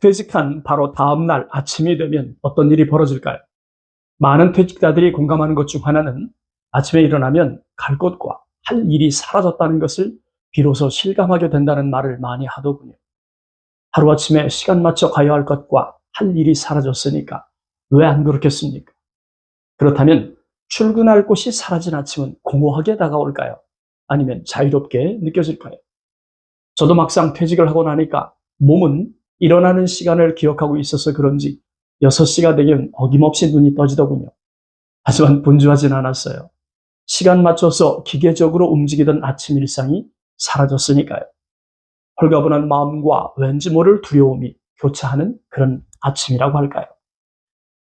퇴직한 바로 다음 날 아침이 되면 어떤 일이 벌어질까요? 많은 퇴직자들이 공감하는 것 중 하나는 아침에 일어나면 갈 곳과 할 일이 사라졌다는 것을 비로소 실감하게 된다는 말을 많이 하더군요. 하루아침에 시간 맞춰 가야 할 것과 할 일이 사라졌으니까 왜 안 그렇겠습니까? 그렇다면 출근할 곳이 사라진 아침은 공허하게 다가올까요? 아니면 자유롭게 느껴질까요? 저도 막상 퇴직을 하고 나니까 몸은 일어나는 시간을 기억하고 있어서 그런지 6시가 되면 어김없이 눈이 떠지더군요. 하지만 분주하진 않았어요. 시간 맞춰서 기계적으로 움직이던 아침 일상이 사라졌으니까요. 홀가분한 마음과 왠지 모를 두려움이 교차하는 그런 아침이라고 할까요?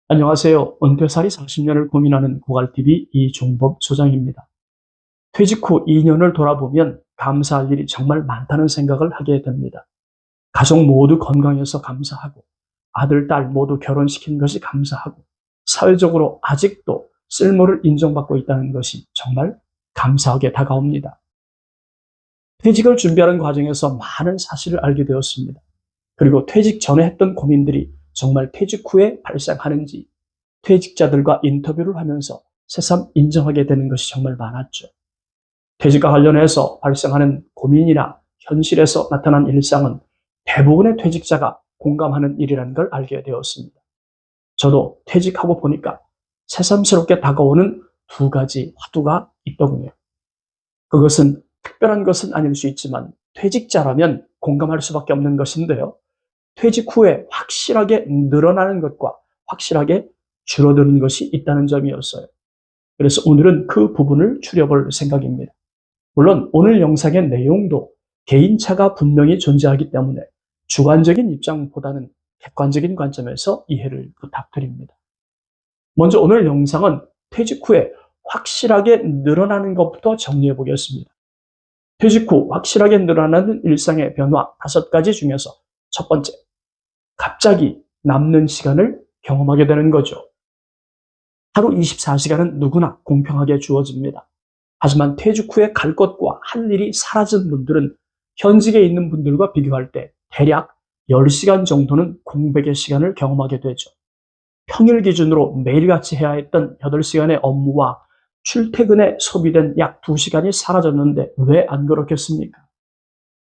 안녕하세요. 은퇴살이 40년을 고민하는 고갈TV 이종법 소장입니다. 퇴직 후 2년을 돌아보면 감사할 일이 정말 많다는 생각을 하게 됩니다. 가족 모두 건강해서 감사하고, 아들, 딸 모두 결혼시킨 것이 감사하고, 사회적으로 아직도 쓸모를 인정받고 있다는 것이 정말 감사하게 다가옵니다. 퇴직을 준비하는 과정에서 많은 사실을 알게 되었습니다. 그리고 퇴직 전에 했던 고민들이 정말 퇴직 후에 발생하는지 퇴직자들과 인터뷰를 하면서 새삼 인정하게 되는 것이 정말 많았죠. 퇴직과 관련해서 발생하는 고민이나 현실에서 나타난 일상은 대부분의 퇴직자가 공감하는 일이라는 걸 알게 되었습니다. 저도 퇴직하고 보니까 새삼스럽게 다가오는 두 가지 화두가 있더군요. 그것은 특별한 것은 아닐 수 있지만 퇴직자라면 공감할 수밖에 없는 것인데요. 퇴직 후에 확실하게 늘어나는 것과 확실하게 줄어드는 것이 있다는 점이었어요. 그래서 오늘은 그 부분을 추려볼 생각입니다. 물론 오늘 영상의 내용도 개인차가 분명히 존재하기 때문에 주관적인 입장보다는 객관적인 관점에서 이해를 부탁드립니다. 먼저 오늘 영상은 퇴직 후에 확실하게 늘어나는 것부터 정리해 보겠습니다. 퇴직 후 확실하게 늘어나는 일상의 변화 5가지 중에서 첫 번째, 갑자기 남는 시간을 경험하게 되는 거죠. 하루 24시간은 누구나 공평하게 주어집니다. 하지만 퇴직 후에 갈 것과 할 일이 사라진 분들은 현직에 있는 분들과 비교할 때 대략 10시간 정도는 공백의 시간을 경험하게 되죠. 평일 기준으로 매일같이 해야 했던 8시간의 업무와 출퇴근에 소비된 약 2시간이 사라졌는데 왜 안 그렇겠습니까?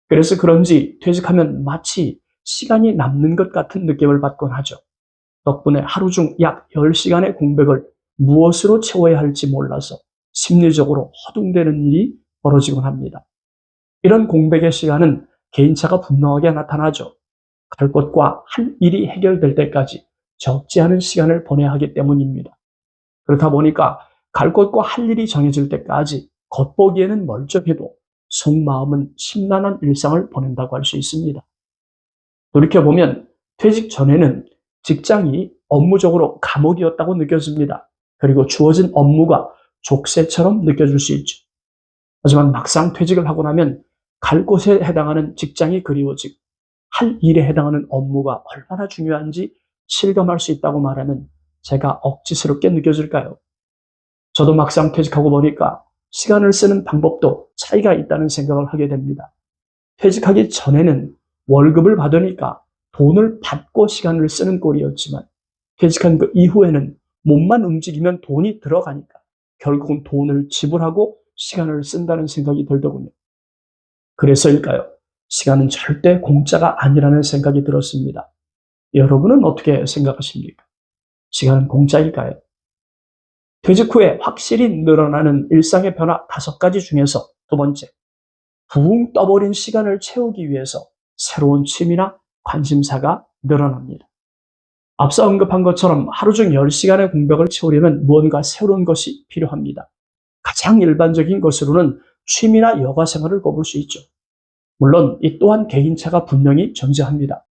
그래서 그런지 퇴직하면 마치 시간이 남는 것 같은 느낌을 받곤 하죠. 덕분에 하루 중 약 10시간의 공백을 무엇으로 채워야 할지 몰라서 심리적으로 허둥대는 일이 벌어지곤 합니다. 이런 공백의 시간은 개인차가 분명하게 나타나죠. 갈 것과 할 일이 해결될 때까지 적지 않은 시간을 보내야 하기 때문입니다. 그렇다 보니까 갈 것과 할 일이 정해질 때까지 겉보기에는 멀쩡해도 속마음은 심란한 일상을 보낸다고 할 수 있습니다. 돌이켜보면 퇴직 전에는 직장이 업무적으로 감옥이었다고 느껴집니다. 그리고 주어진 업무가 족쇄처럼 느껴질 수 있죠. 하지만 막상 퇴직을 하고 나면 갈 곳에 해당하는 직장이 그리워지고 할 일에 해당하는 업무가 얼마나 중요한지 실감할 수 있다고 말하면 제가 억지스럽게 느껴질까요? 저도 막상 퇴직하고 보니까 시간을 쓰는 방법도 차이가 있다는 생각을 하게 됩니다. 퇴직하기 전에는 월급을 받으니까 돈을 받고 시간을 쓰는 꼴이었지만 퇴직한 그 이후에는 몸만 움직이면 돈이 들어가니까 결국은 돈을 지불하고 시간을 쓴다는 생각이 들더군요. 그래서일까요? 시간은 절대 공짜가 아니라는 생각이 들었습니다. 여러분은 어떻게 생각하십니까? 시간은 공짜일까요? 퇴직 후에 확실히 늘어나는 일상의 변화 5가지 중에서 두 번째, 붕 떠버린 시간을 채우기 위해서 새로운 취미나 관심사가 늘어납니다. 앞서 언급한 것처럼 하루 중 10시간의 공백을 채우려면 무언가 새로운 것이 필요합니다. 가장 일반적인 것으로는 취미나 여가 생활을 꼽을 수 있죠. 물론 이 또한 개인차가 분명히 존재합니다.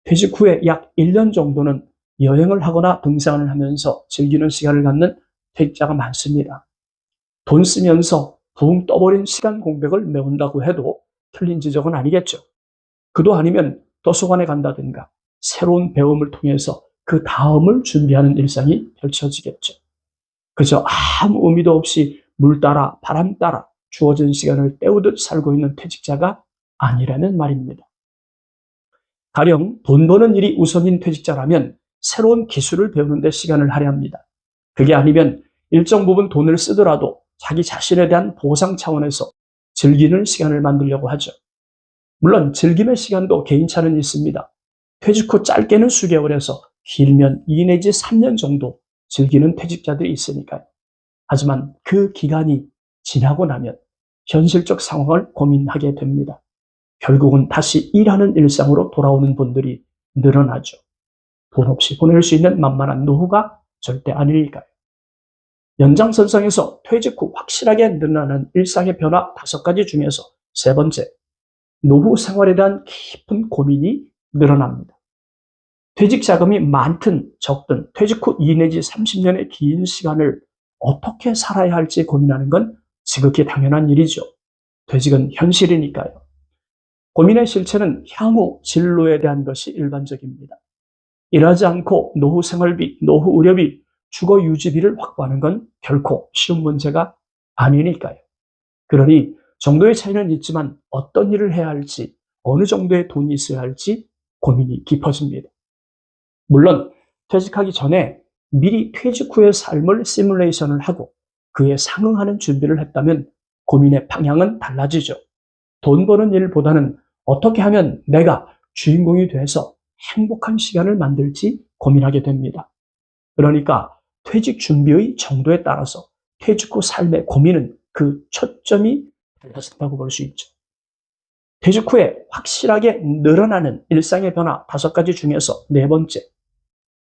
퇴직 후에 약 1년 정도는 여행을 하거나 등산을 하면서 즐기는 시간을 갖는 퇴직자가 많습니다. 돈 쓰면서 붕 떠버린 시간 공백을 메운다고 해도 틀린 지적은 아니겠죠. 그도 아니면 도서관에 간다든가 새로운 배움을 통해서 그 다음을 준비하는 일상이 펼쳐지겠죠. 그저 아무 의미도 없이 물 따라 바람 따라 주어진 시간을 때우듯 살고 있는 퇴직자가 아니라는 말입니다. 가령 돈 버는 일이 우선인 퇴직자라면 새로운 기술을 배우는 데 시간을 할애합니다. 그게 아니면 일정 부분 돈을 쓰더라도 자기 자신에 대한 보상 차원에서 즐기는 시간을 만들려고 하죠. 물론 즐김의 시간도 개인차는 있습니다. 퇴직 후 짧게는 수개월에서 길면 2 내지 3년 정도 즐기는 퇴직자들이 있으니까요. 하지만 그 기간이 지나고 나면 현실적 상황을 고민하게 됩니다. 결국은 다시 일하는 일상으로 돌아오는 분들이 늘어나죠. 돈 없이 보낼 수 있는 만만한 노후가 절대 아니니까요. 연장선상에서 퇴직 후 확실하게 늘어나는 일상의 변화 5가지 중에서 3번째, 노후 생활에 대한 깊은 고민이 늘어납니다. 퇴직 자금이 많든 적든 퇴직 후 2 내지 30년의 긴 시간을 어떻게 살아야 할지 고민하는 건 지극히 당연한 일이죠. 퇴직은 현실이니까요. 고민의 실체는 향후 진로에 대한 것이 일반적입니다. 일하지 않고 노후 생활비, 노후 의료비, 주거 유지비를 확보하는 건 결코 쉬운 문제가 아니니까요. 그러니 정도의 차이는 있지만 어떤 일을 해야 할지, 어느 정도의 돈이 있어야 할지 고민이 깊어집니다. 물론 퇴직하기 전에 미리 퇴직 후의 삶을 시뮬레이션을 하고 그에 상응하는 준비를 했다면 고민의 방향은 달라지죠. 돈 버는 일보다는 어떻게 하면 내가 주인공이 돼서 행복한 시간을 만들지 고민하게 됩니다. 그러니까 퇴직 준비의 정도에 따라서 퇴직 후 삶의 고민은 그 초점이 달라진다고 볼 수 있죠. 퇴직 후에 확실하게 늘어나는 일상의 변화 5가지 중에서 4번째,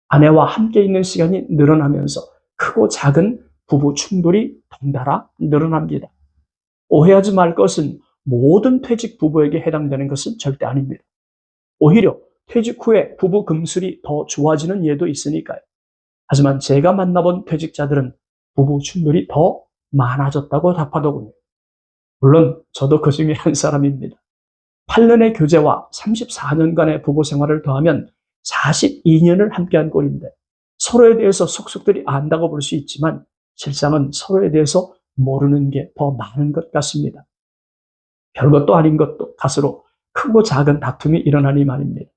아내와 함께 있는 시간이 늘어나면서 크고 작은 부부 충돌이 덩달아 늘어납니다. 오해하지 말 것은 모든 퇴직 부부에게 해당되는 것은 절대 아닙니다. 오히려 퇴직 후에 부부 금술이 더 좋아지는 예도 있으니까요. 하지만 제가 만나본 퇴직자들은 부부 충돌이 더 많아졌다고 답하더군요. 물론 저도 그 중에 한 사람입니다. 8년의 교제와 34년간의 부부 생활을 더하면 42년을 함께한 꼴인데 서로에 대해서 속속들이 안다고 볼 수 있지만 실상은 서로에 대해서 모르는 게 더 많은 것 같습니다. 별것도 아닌 것도 가스로 크고 작은 다툼이 일어나니 말입니다.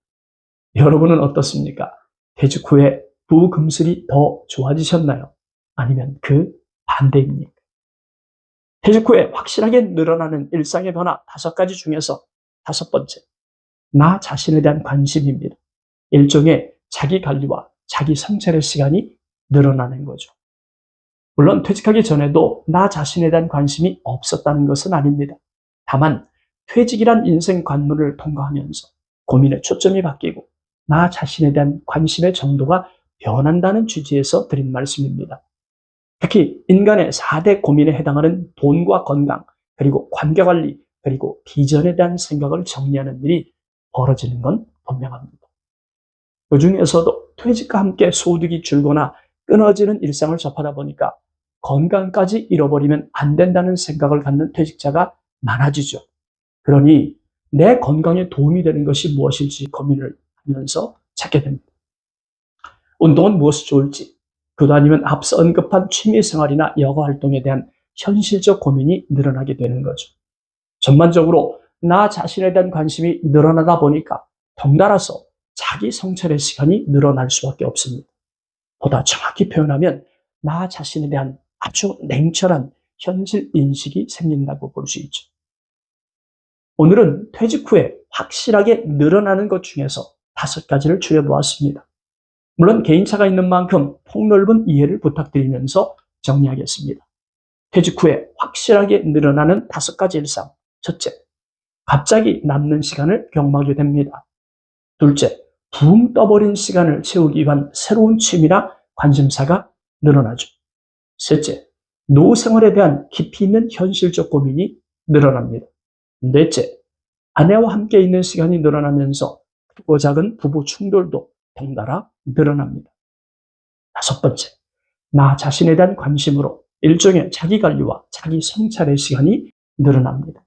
여러분은 어떻습니까? 퇴직 후에 부부 금슬이 더 좋아지셨나요? 아니면 그 반대입니까? 퇴직 후에 확실하게 늘어나는 일상의 변화 5가지 중에서 5번째, 나 자신에 대한 관심입니다. 일종의 자기 관리와 자기 성찰의 시간이 늘어나는 거죠. 물론 퇴직하기 전에도 나 자신에 대한 관심이 없었다는 것은 아닙니다. 다만 퇴직이란 인생 관문을 통과하면서 고민의 초점이 바뀌고 나 자신에 대한 관심의 정도가 변한다는 취지에서 드린 말씀입니다. 특히 인간의 4대 고민에 해당하는 돈과 건강, 그리고 관계관리, 그리고 비전에 대한 생각을 정리하는 일이 벌어지는 건 분명합니다. 그 중에서도 퇴직과 함께 소득이 줄거나 끊어지는 일상을 접하다 보니까 건강까지 잃어버리면 안 된다는 생각을 갖는 퇴직자가 많아지죠. 그러니 내 건강에 도움이 되는 것이 무엇일지 고민을 하면서 찾게 됩니다. 운동은 무엇이 좋을지, 그도 아니면 앞서 언급한 취미생활이나 여가활동에 대한 현실적 고민이 늘어나게 되는 거죠. 전반적으로 나 자신에 대한 관심이 늘어나다 보니까 덩달아서 자기 성찰의 시간이 늘어날 수밖에 없습니다. 보다 정확히 표현하면 나 자신에 대한 아주 냉철한 현실 인식이 생긴다고 볼 수 있죠. 오늘은 퇴직 후에 확실하게 늘어나는 것 중에서 5가지를 추려보았습니다. 물론 개인차가 있는 만큼 폭넓은 이해를 부탁드리면서 정리하겠습니다. 퇴직 후에 확실하게 늘어나는 5가지 일상. 첫째, 갑자기 남는 시간을 경험하게 됩니다. 둘째, 붕 떠버린 시간을 채우기 위한 새로운 취미나 관심사가 늘어나죠. 셋째, 노후 생활에 대한 깊이 있는 현실적 고민이 늘어납니다. 넷째, 아내와 함께 있는 시간이 늘어나면서 크고 작은 부부 충돌도 덩달아 늘어납니다. 5번째, 나 자신에 대한 관심으로 일종의 자기 관리와 자기 성찰의 시간이 늘어납니다.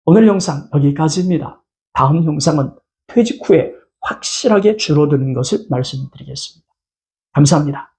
오늘 영상 여기까지입니다. 다음 영상은 퇴직 후에 확실하게 줄어드는 것을 말씀드리겠습니다. 감사합니다.